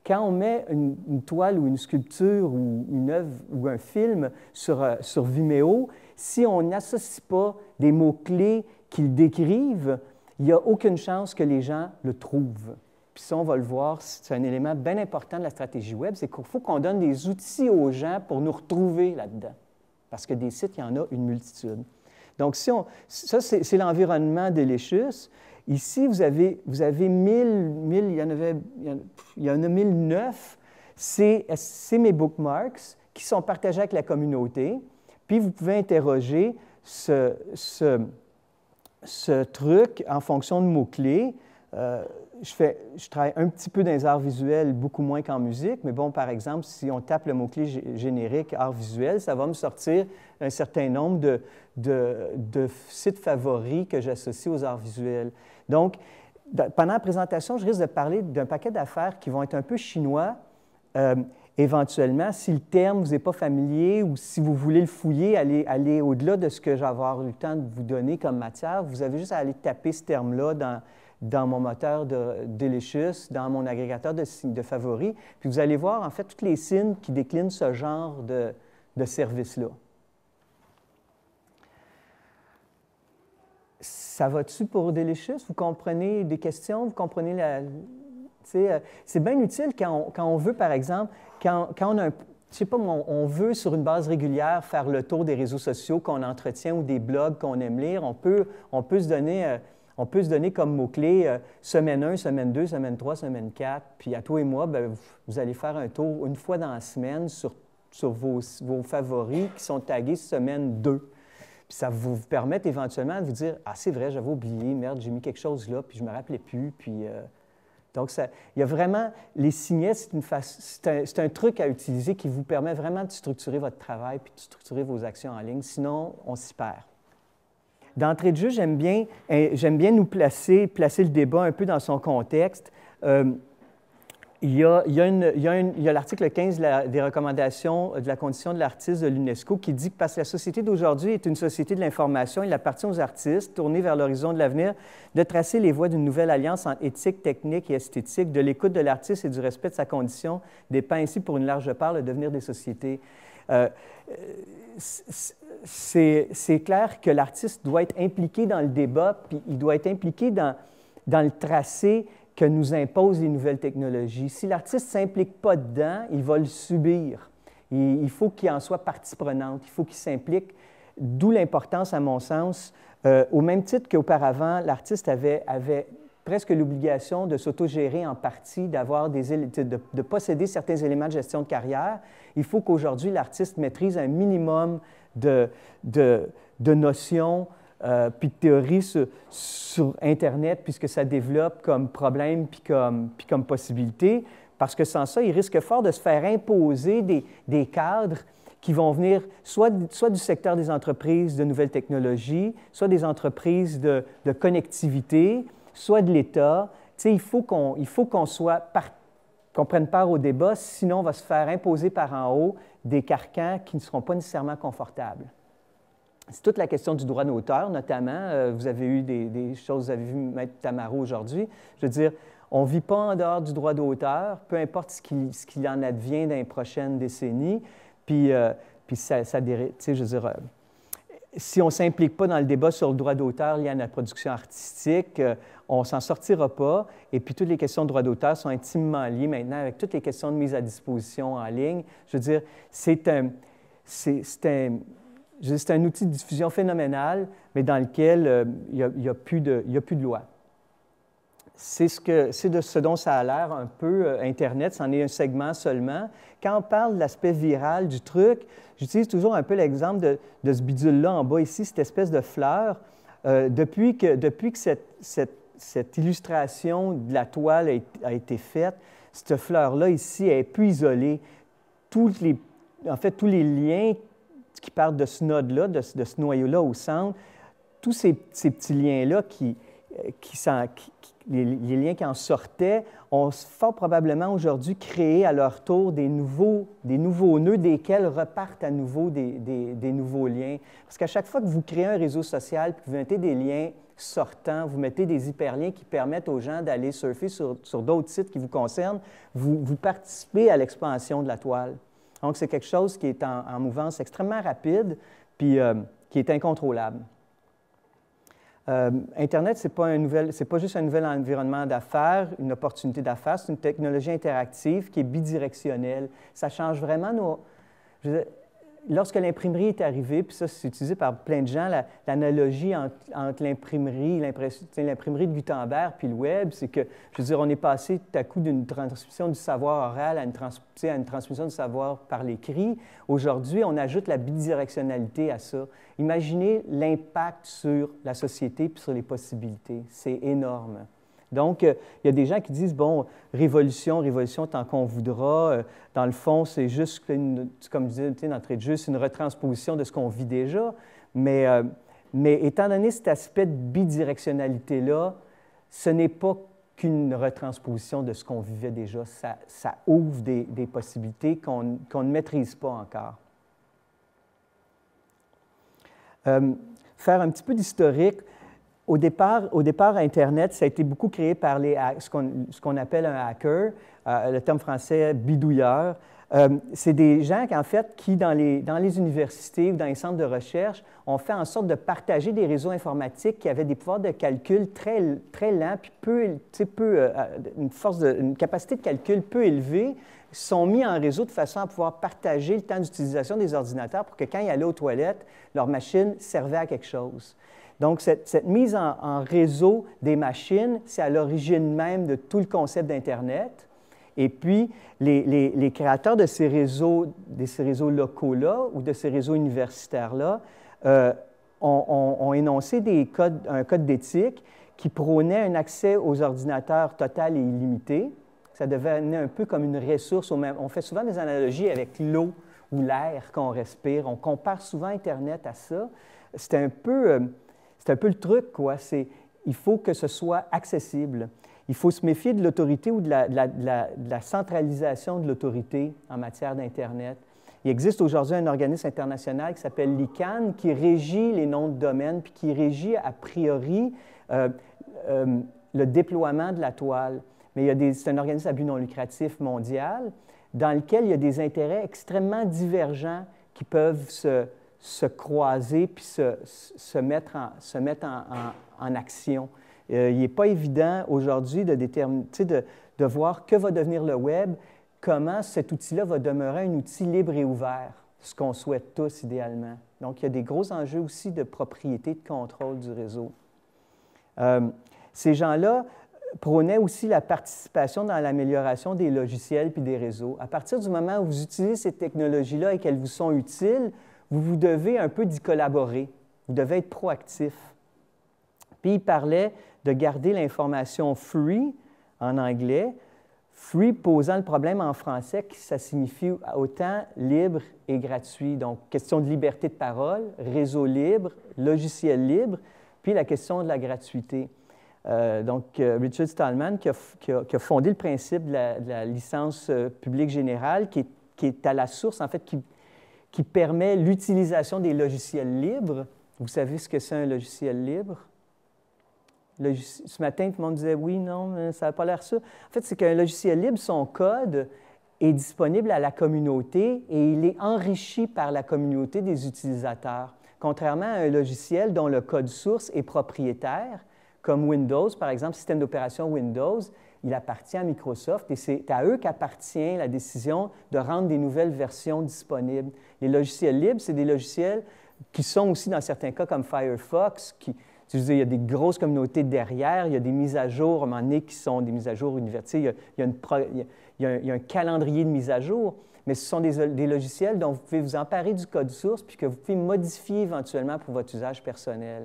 quand on met une toile ou une sculpture ou une œuvre ou un film sur Vimeo, si on n'associe pas des mots-clés qui le décrivent, il n'y a aucune chance que les gens le trouvent. Puis ça, on va le voir, c'est un élément bien important de la stratégie web, c'est qu'il faut qu'on donne des outils aux gens pour nous retrouver là-dedans. Parce que des sites, il y en a une multitude. Donc, ça, c'est l'environnement Delicious. Ici, vous avez 1000, il y en a 1009. C'est mes bookmarks qui sont partagés avec la communauté. Puis, vous pouvez interroger ce truc en fonction de mots-clés. Je travaille un petit peu dans les arts visuels, beaucoup moins qu'en musique, mais bon, par exemple, si on tape le mot-clé générique art visuel, ça va me sortir un certain nombre de sites favoris que j'associe aux arts visuels. Donc, pendant la présentation, je risque de parler d'un paquet d'affaires qui vont être un peu chinois. Éventuellement, si le terme ne vous est pas familier ou si vous voulez le fouiller, aller au-delà de ce que j'ai avoir eu le temps de vous donner comme matière, vous avez juste à aller taper ce terme-là dans mon moteur de Delicious, dans mon agrégateur de favoris, puis vous allez voir, en fait, tous les signes qui déclinent ce genre de service-là. Ça va-tu pour Delicious? Vous comprenez des questions? Vous comprenez la... c'est bien utile quand on veut, par exemple, quand on a un... Je sais pas, on veut, sur une base régulière, faire le tour des réseaux sociaux qu'on entretient ou des blogs qu'on aime lire. On peut se donner comme mot-clé semaine 1, semaine 2, semaine 3, semaine 4. Puis à toi et moi, bien, vous allez faire un tour une fois dans la semaine sur vos favoris qui sont tagués semaine 2. Puis ça va vous permettre éventuellement de vous dire « Ah, c'est vrai, j'avais oublié, merde, j'ai mis quelque chose là, puis je ne me rappelais plus. » Puis, donc, il y a vraiment, les signets, c'est un truc à utiliser qui vous permet vraiment de structurer votre travail puis de structurer vos actions en ligne. Sinon, on s'y perd. D'entrée de jeu, j'aime bien nous placer le débat un peu dans son contexte. Il y a l'article 15 des recommandations de la condition de l'artiste de l'UNESCO qui dit que parce que la société d'aujourd'hui est une société de l'information, il appartient aux artistes, tournés vers l'horizon de l'avenir, de tracer les voies d'une nouvelle alliance entre éthique, technique et esthétique, de l'écoute de l'artiste et du respect de sa condition, dépend ainsi pour une large part le devenir des sociétés. C'est clair que l'artiste doit être impliqué dans le débat, puis il doit être impliqué dans le tracé que nous imposent les nouvelles technologies. Si l'artiste ne s'implique pas dedans, il va le subir. Il faut qu'il en soit partie prenante, il faut qu'il s'implique, d'où l'importance, à mon sens, au même titre qu'auparavant, l'artiste avait presque l'obligation de s'autogérer en partie, de posséder certains éléments de gestion de carrière. Il faut qu'aujourd'hui, l'artiste maîtrise un minimum de notions puis de théories sur Internet, puisque ça développe comme problème puis comme possibilité, parce que sans ça, il risque fort de se faire imposer des cadres qui vont venir soit du secteur des entreprises de nouvelles technologies, soit des entreprises de connectivité, soit de l'État. Tu sais, il faut qu'on prenne part au débat, sinon on va se faire imposer par en haut des carcans qui ne seront pas nécessairement confortables. C'est toute la question du droit d'auteur, notamment. Vous avez eu des choses, vous avez vu Maître Tamaro aujourd'hui. Je veux dire, on ne vit pas en dehors du droit d'auteur, peu importe ce qu'il en advient dans les prochaines décennies. Puis tu sais, je veux dire, si on ne s'implique pas dans le débat sur le droit d'auteur lié à notre production artistique, on ne s'en sortira pas. Et puis, toutes les questions de droit d'auteur sont intimement liées maintenant avec toutes les questions de mise à disposition en ligne. Je veux dire, c'est un outil de diffusion phénoménal, mais dans lequel il n'y a plus de loi. C'est de ce dont ça a l'air un peu Internet, c'en est un segment seulement. Quand on parle de l'aspect viral du truc, j'utilise toujours un peu l'exemple de ce bidule-là en bas ici, cette espèce de fleur. Depuis que cette illustration de la toile a été faite, cette fleur-là ici est plus isolée. Tous les liens qui partent de ce node-là, de ce noyau-là au centre, tous ces petits liens-là les liens qui en sortaient ont fort probablement aujourd'hui créé à leur tour des nouveaux nœuds desquels repartent à nouveau des nouveaux liens. Parce qu'à chaque fois que vous créez un réseau social, puis que vous mettez des liens sortants, vous mettez des hyperliens qui permettent aux gens d'aller surfer sur d'autres sites qui vous concernent, vous participez à l'expansion de la toile. Donc, c'est quelque chose qui est en mouvance extrêmement rapide, puis qui est incontrôlable. Internet, ce n'est pas juste un nouvel environnement d'affaires, une opportunité d'affaires, c'est une technologie interactive qui est bidirectionnelle. Ça change vraiment lorsque l'imprimerie est arrivée, puis ça, c'est utilisé par plein de gens, l'analogie entre l'imprimerie de Gutenberg puis le web, c'est que, je veux dire, on est passé tout à coup d'une transmission du savoir oral à une transmission du savoir par l'écrit. Aujourd'hui, on ajoute la bidirectionnalité à ça. Imaginez l'impact sur la société puis sur les possibilités. C'est énorme. Donc, il y a des gens qui disent, bon, révolution tant qu'on voudra. Dans le fond, c'est juste, comme je disais d'entrée de jeu, c'est une retransposition de ce qu'on vit déjà. Mais étant donné cet aspect de bidirectionnalité-là, ce n'est pas qu'une retransposition de ce qu'on vivait déjà. Ça ouvre des possibilités qu'on ne maîtrise pas encore. Faire un petit peu d'historique. Au départ, Internet, ça a été beaucoup créé par ce qu'on appelle un hacker, le terme français bidouilleur. C'est des gens en fait, qui, dans les universités ou dans les centres de recherche, ont fait en sorte de partager des réseaux informatiques qui avaient des pouvoirs de calcul très, très lents, puis une capacité de calcul peu élevée, sont mis en réseau de façon à pouvoir partager le temps d'utilisation des ordinateurs pour que quand ils allaient aux toilettes, leur machine servait à quelque chose. Donc, cette mise en réseau des machines, c'est à l'origine même de tout le concept d'Internet. Et puis, les créateurs de ces réseaux locaux-là ou de ces réseaux universitaires-là ont énoncé un code d'éthique qui prônait un accès aux ordinateurs total et illimité. Ça devenait un peu comme une ressource. On fait souvent des analogies avec l'eau ou l'air qu'on respire. On compare souvent Internet à ça. C'est un peu le truc, quoi. Il faut que ce soit accessible. Il faut se méfier de l'autorité ou de la centralisation de l'autorité en matière d'Internet. Il existe aujourd'hui un organisme international qui s'appelle l'ICANN qui régit les noms de domaine puis qui régit a priori le déploiement de la toile. Mais c'est un organisme à but non lucratif mondial dans lequel il y a des intérêts extrêmement divergents qui peuvent se croiser puis se mettre en action. Il n'est pas évident aujourd'hui de voir que va devenir le Web, comment cet outil-là va demeurer un outil libre et ouvert, ce qu'on souhaite tous idéalement. Donc, il y a des gros enjeux aussi de propriété, de contrôle du réseau. Ces gens-là prônaient aussi la participation dans l'amélioration des logiciels puis des réseaux. À partir du moment où vous utilisez ces technologies-là et qu'elles vous sont utiles, vous devez un peu d'y collaborer. Vous devez être proactif. Puis il parlait de garder l'information free en anglais, free posant le problème en français, que ça signifie autant libre et gratuit. Donc, question de liberté de parole, réseau libre, logiciel libre, puis la question de la gratuité. Richard Stallman qui a fondé le principe de la licence publique générale, qui est à la source, en fait, qui permet l'utilisation des logiciels libres. Vous savez ce que c'est un logiciel libre? Ce matin, tout le monde disait oui, non, ça n'a pas l'air ça. En fait, c'est qu'un logiciel libre, son code est disponible à la communauté et il est enrichi par la communauté des utilisateurs. Contrairement à un logiciel dont le code source est propriétaire, comme Windows, par exemple, système d'opération Windows, il appartient à Microsoft et c'est à eux qu'appartient la décision de rendre des nouvelles versions disponibles. Les logiciels libres, c'est des logiciels qui sont aussi, dans certains cas, comme Firefox, il y a des grosses communautés derrière, il y a des mises à jour, à un moment donné, qui sont des mises à jour universelles, il y a un calendrier de mise à jour, mais ce sont des logiciels dont vous pouvez vous emparer du code source puis que vous pouvez modifier éventuellement pour votre usage personnel.